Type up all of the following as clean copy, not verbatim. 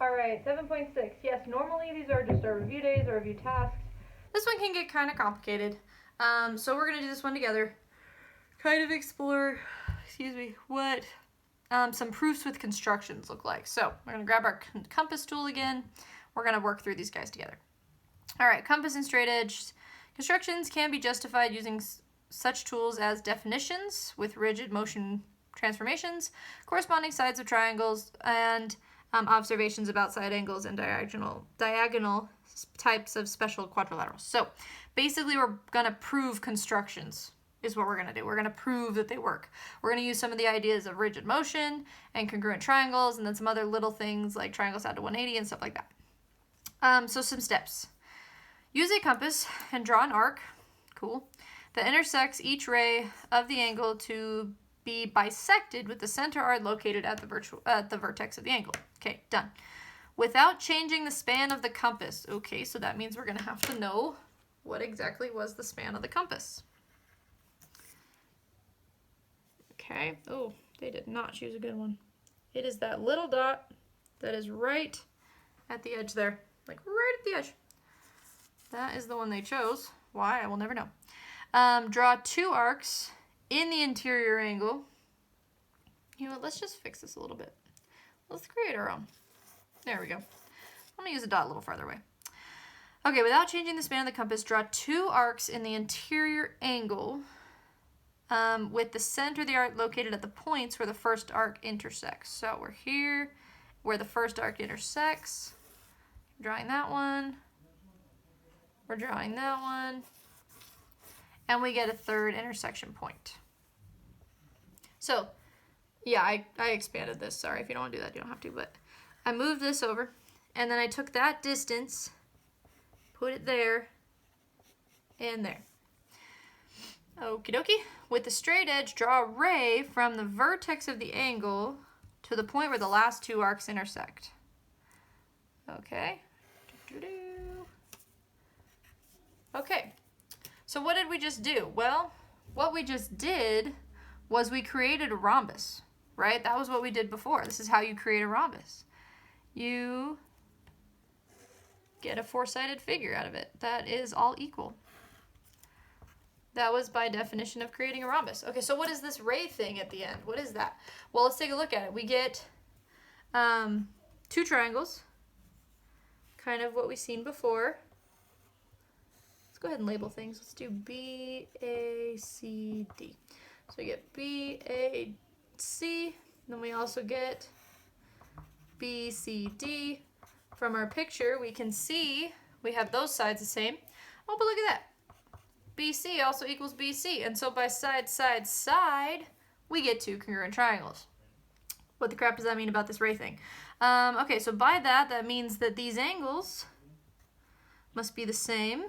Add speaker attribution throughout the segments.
Speaker 1: All right, 7.6. Yes, normally these are just our review days, our review tasks. This one can get kind of complicated. So we're going to do this one together. Kind of explore, what some proofs with constructions look like. So we're going to grab our compass tool again. We're going to work through these guys together. All right, compass and straight edge constructions can be justified using such tools as definitions with rigid motion transformations, corresponding sides of triangles, and observations about side angles and diagonal types of special quadrilaterals. So basically we're going to prove constructions is what we're going to do. We're going to prove that they work. We're going to use some of the ideas of rigid motion and congruent triangles, and then some other little things like triangles out to 180 and stuff like that. So some steps. Use a compass and draw an arc, cool, that intersects each ray of the angle to be bisected with the center arc located at the vertex of the angle. Okay, done. Without changing the span of the compass. Okay, so that means we're going to have to know what exactly was the span of the compass. Okay, oh, they did not choose a good one. It is that little dot that is right at the edge there, like right at the edge. That is the one they chose. Why? I will never know. Draw two arcs in the interior angle. You know what, let's just fix this a little bit. Let's create our own. There we go. I'm going to use a dot a little farther away. Okay, without changing the span of the compass, draw two arcs in the interior angle with the center of the arc located at the points where the first arc intersects. So we're here where the first arc intersects. Drawing that one. We're drawing that one. And we get a third intersection point. So, yeah, I expanded this. Sorry, if you don't want to do that, you don't have to. But I moved this over, and then I took that distance, put it there, and there. Okie dokie. With the straight edge, draw a ray from the vertex of the angle to the point where the last two arcs intersect. Okay. Okay. So what did we just do? Well, what we just did was we created a rhombus, right? That was what we did before. This is how you create a rhombus. You get a four-sided figure out of it. That is all equal. That was by definition of creating a rhombus. Okay, so what is this ray thing at the end? What is that? Well, let's take a look at it. We get two triangles, kind of what we've seen before. Let's go ahead and label things. Let's do B, A, C, D. So we get B, A, C. Then we also get B, C, D. From our picture, we can see we have those sides the same. Oh, but look at that. BC also equals BC. And so by side, side, side, we get two congruent triangles. What the crap does that mean about this ray thing? Okay, so by that means that these angles must be the same.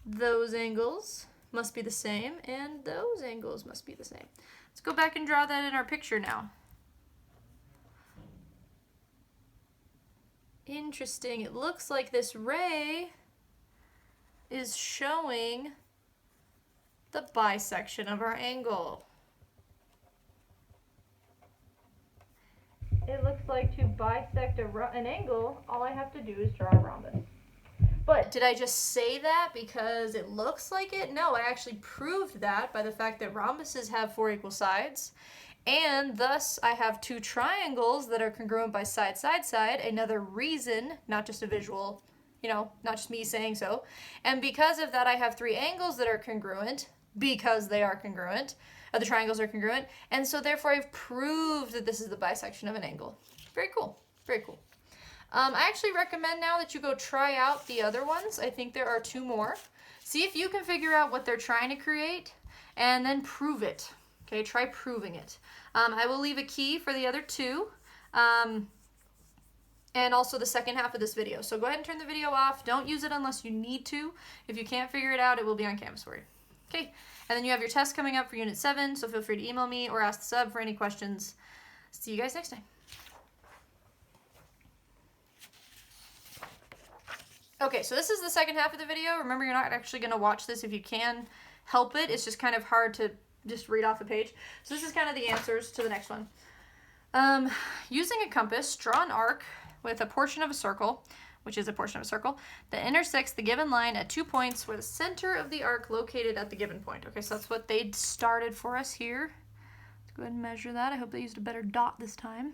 Speaker 1: Those angles must be the same, and those angles must be the same. Let's go back and draw that in our picture now. Interesting. It looks like this ray is showing the bisection of our angle. It looks like to bisect an angle, all I have to do is draw a rhombus. But did I just say that because it looks like it? No, I actually proved that by the fact that rhombuses have four equal sides, and thus I have two triangles that are congruent by side, side, side. Another reason, not just a visual, not just me saying so. And because of that, I have three angles that are congruent because they are congruent. The triangles are congruent. And so therefore I've proved that this is the bisection of an angle. Very cool. Very cool. I actually recommend now that you go try out the other ones. I think there are two more. See if you can figure out what they're trying to create and then prove it. Okay, try proving it. I will leave a key for the other two and also the second half of this video. So go ahead and turn the video off. Don't use it unless you need to. If you can't figure it out, it will be on Canvas for you. Okay, and then you have your test coming up for Unit 7, so feel free to email me or ask the sub for any questions. See you guys next time. Okay, so this is the second half of the video. Remember, you're not actually going to watch this if you can help it. It's just kind of hard to just read off the page. So this is kind of the answers to the next one. Using a compass, draw an arc with a portion of a circle, which is a portion of a circle, that intersects the given line at 2 points where the center of the arc located at the given point. Okay, so that's what they started for us here. Let's go ahead and measure that. I hope they used a better dot this time.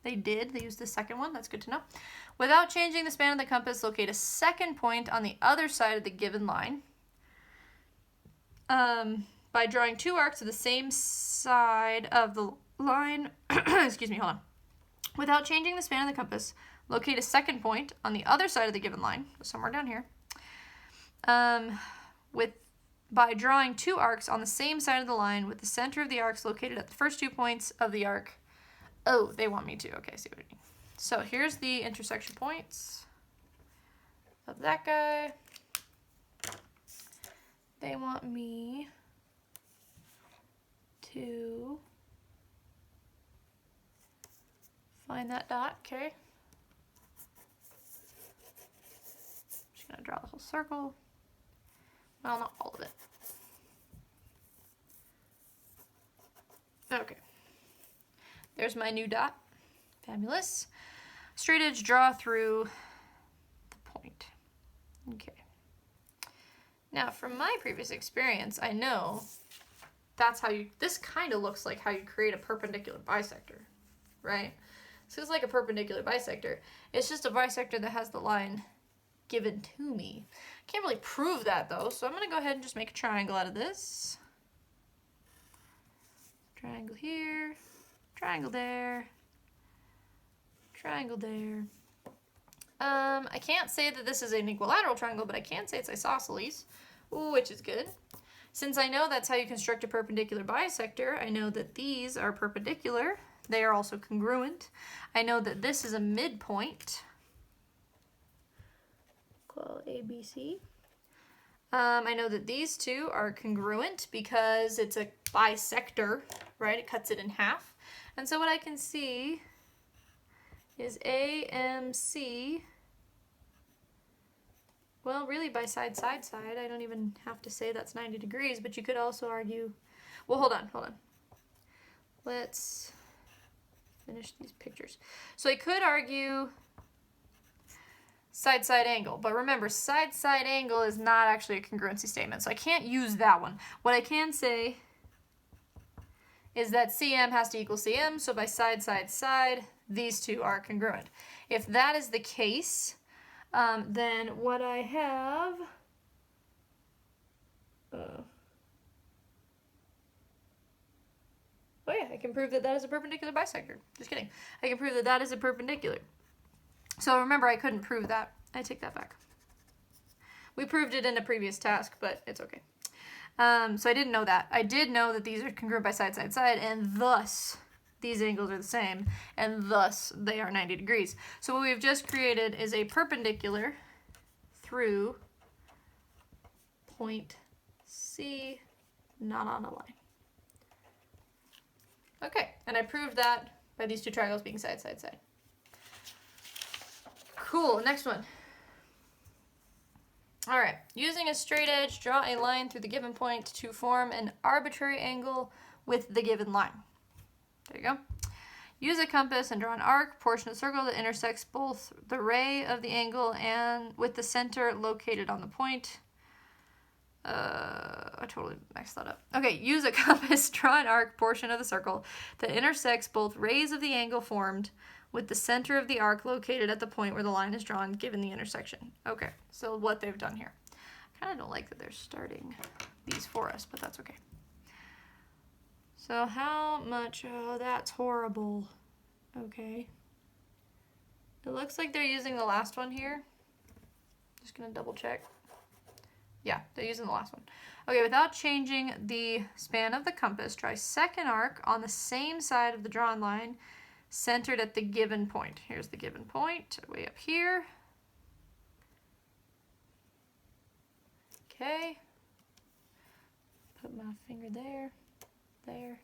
Speaker 1: They did. They used the second one. That's good to know. Without changing the span of the compass, locate a second point on the other side of the given line. By drawing 2 arcs to the same side of the line, excuse me, hold on. Without changing the span of the compass, locate a second point on the other side of the given line, somewhere down here. By drawing 2 arcs on the same side of the line with the center of the arcs located at the first 2 points of the arc. Oh, they want me to. Okay, I see what I mean. So here's the intersection points of that guy. They want me to find that dot, okay? Just gonna draw the whole circle. Well, not all of it. Okay. There's my new dot. Fabulous. Straight edge draw through the point. Okay. Now, from my previous experience, I know that's how you, this kind of looks like how you create a perpendicular bisector, right? So it's like a perpendicular bisector. It's just a bisector that has the line given to me. Can't really prove that though, so I'm gonna go ahead and just make a triangle out of this. Triangle here, triangle there, triangle there. I can't say that this is an equilateral triangle, but I can say it's isosceles, which is good. Since I know that's how you construct a perpendicular bisector, I know that these are perpendicular. They are also congruent. I know that this is a midpoint. Call ABC. I know that these two are congruent because it's a bisector, right? It cuts it in half. And so what I can see is AMC. Well, really by side, side, side. I don't even have to say that's 90 degrees, but you could also argue, well, hold on. Let's finish these pictures. So I could argue side, side angle, but remember, side, side angle is not actually a congruency statement, so I can't use that one. What I can say is that CM has to equal CM, so by side, side, side, these two are congruent. If that is the case, then what I have, oh yeah, I can prove that that is a perpendicular bisector. Just kidding. I can prove that that is a perpendicular. So remember, I couldn't prove that. I take that back. We proved it in a previous task, but it's okay. So I didn't know that. I did know that these are congruent by side, side, side, and thus these angles are the same, and thus they are 90 degrees. So what we've just created is a perpendicular through point C, not on a line. Okay, and I proved that by these two triangles being side, side, side. Cool, next one. All right, using a straight edge, draw a line through the given point to form an arbitrary angle with the given line. There you go. Use a compass and draw an arc, portion of the circle that intersects both the ray of the angle and with the center located on the point. I totally messed that up. Okay, use a compass, draw an arc, portion of the circle that intersects both rays of the angle formed with the center of the arc located at the point where the line is drawn, given the intersection. Okay, so what they've done here. I kind of don't like that they're starting these for us, but that's okay. So how much, oh, that's horrible. Okay. It looks like they're using the last one here. Just gonna double check. Yeah, they're using the last one. Okay, without changing the span of the compass, try second arc on the same side of the drawn line, centered at the given point. Here's the given point, way up here. Okay. Put my finger there, there.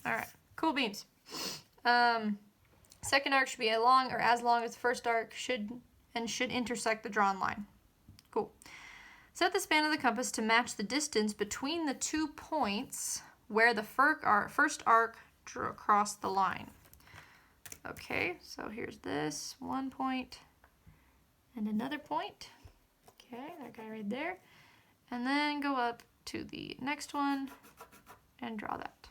Speaker 1: All right, cool beans. Second arc should be as long as the first arc should intersect the drawn line. Cool. Set the span of the compass to match the distance between the 2 points where the first arc drew across the line. Okay, so here's this 1 point and another point. Okay, that guy right there. And then go up to the next one and draw that.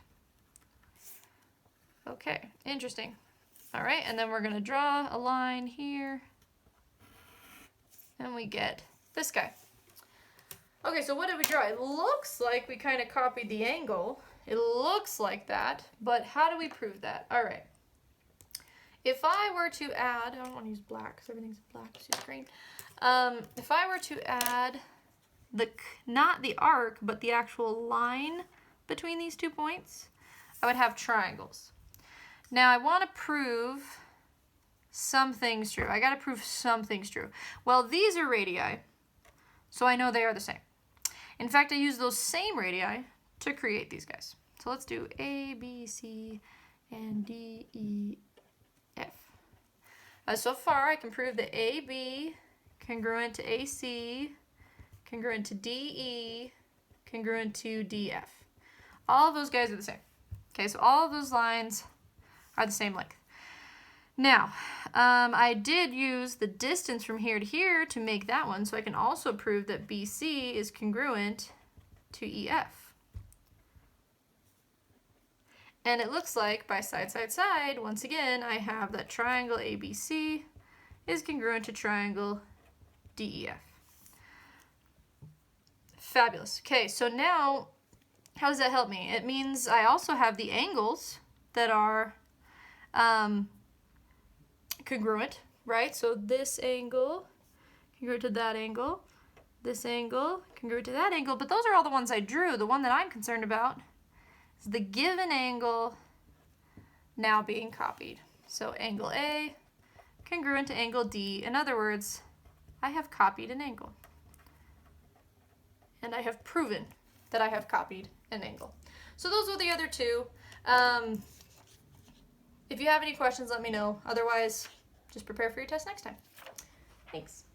Speaker 1: Okay, interesting. All right, and then we're gonna draw a line here and we get this guy. Okay, so what did we draw? It looks like we kind of copied the angle. It looks like that, but how do we prove that? All right. If I were to add, I don't want to use black because everything's black, let's use green. If I were to add not the arc, but the actual line between these 2 points, I would have triangles. Now I want to prove something's true. I got to prove something's true. Well, these are radii, so I know they are the same. In fact, I use those same radii to create these guys. So let's do A, B, C, and D, E, F. So far, I can prove that AB congruent to AC, congruent to DE, congruent to DF. All of those guys are the same. Okay, so all of those lines are the same length. Now, I did use the distance from here to here to make that one, so I can also prove that BC is congruent to EF. And it looks like by side, side, side, once again, I have that triangle ABC is congruent to triangle DEF. Fabulous. Okay, so now, how does that help me? It means I also have the angles that are congruent, right? So this angle congruent to that angle, this angle congruent to that angle, but those are all the ones I drew. The one that I'm concerned about is the given angle now being copied. So angle A congruent to angle D. In other words, I have copied an angle. And I have proven that I have copied an angle. So those are the other two. If you have any questions, let me know. Otherwise, just prepare for your test next time. Thanks.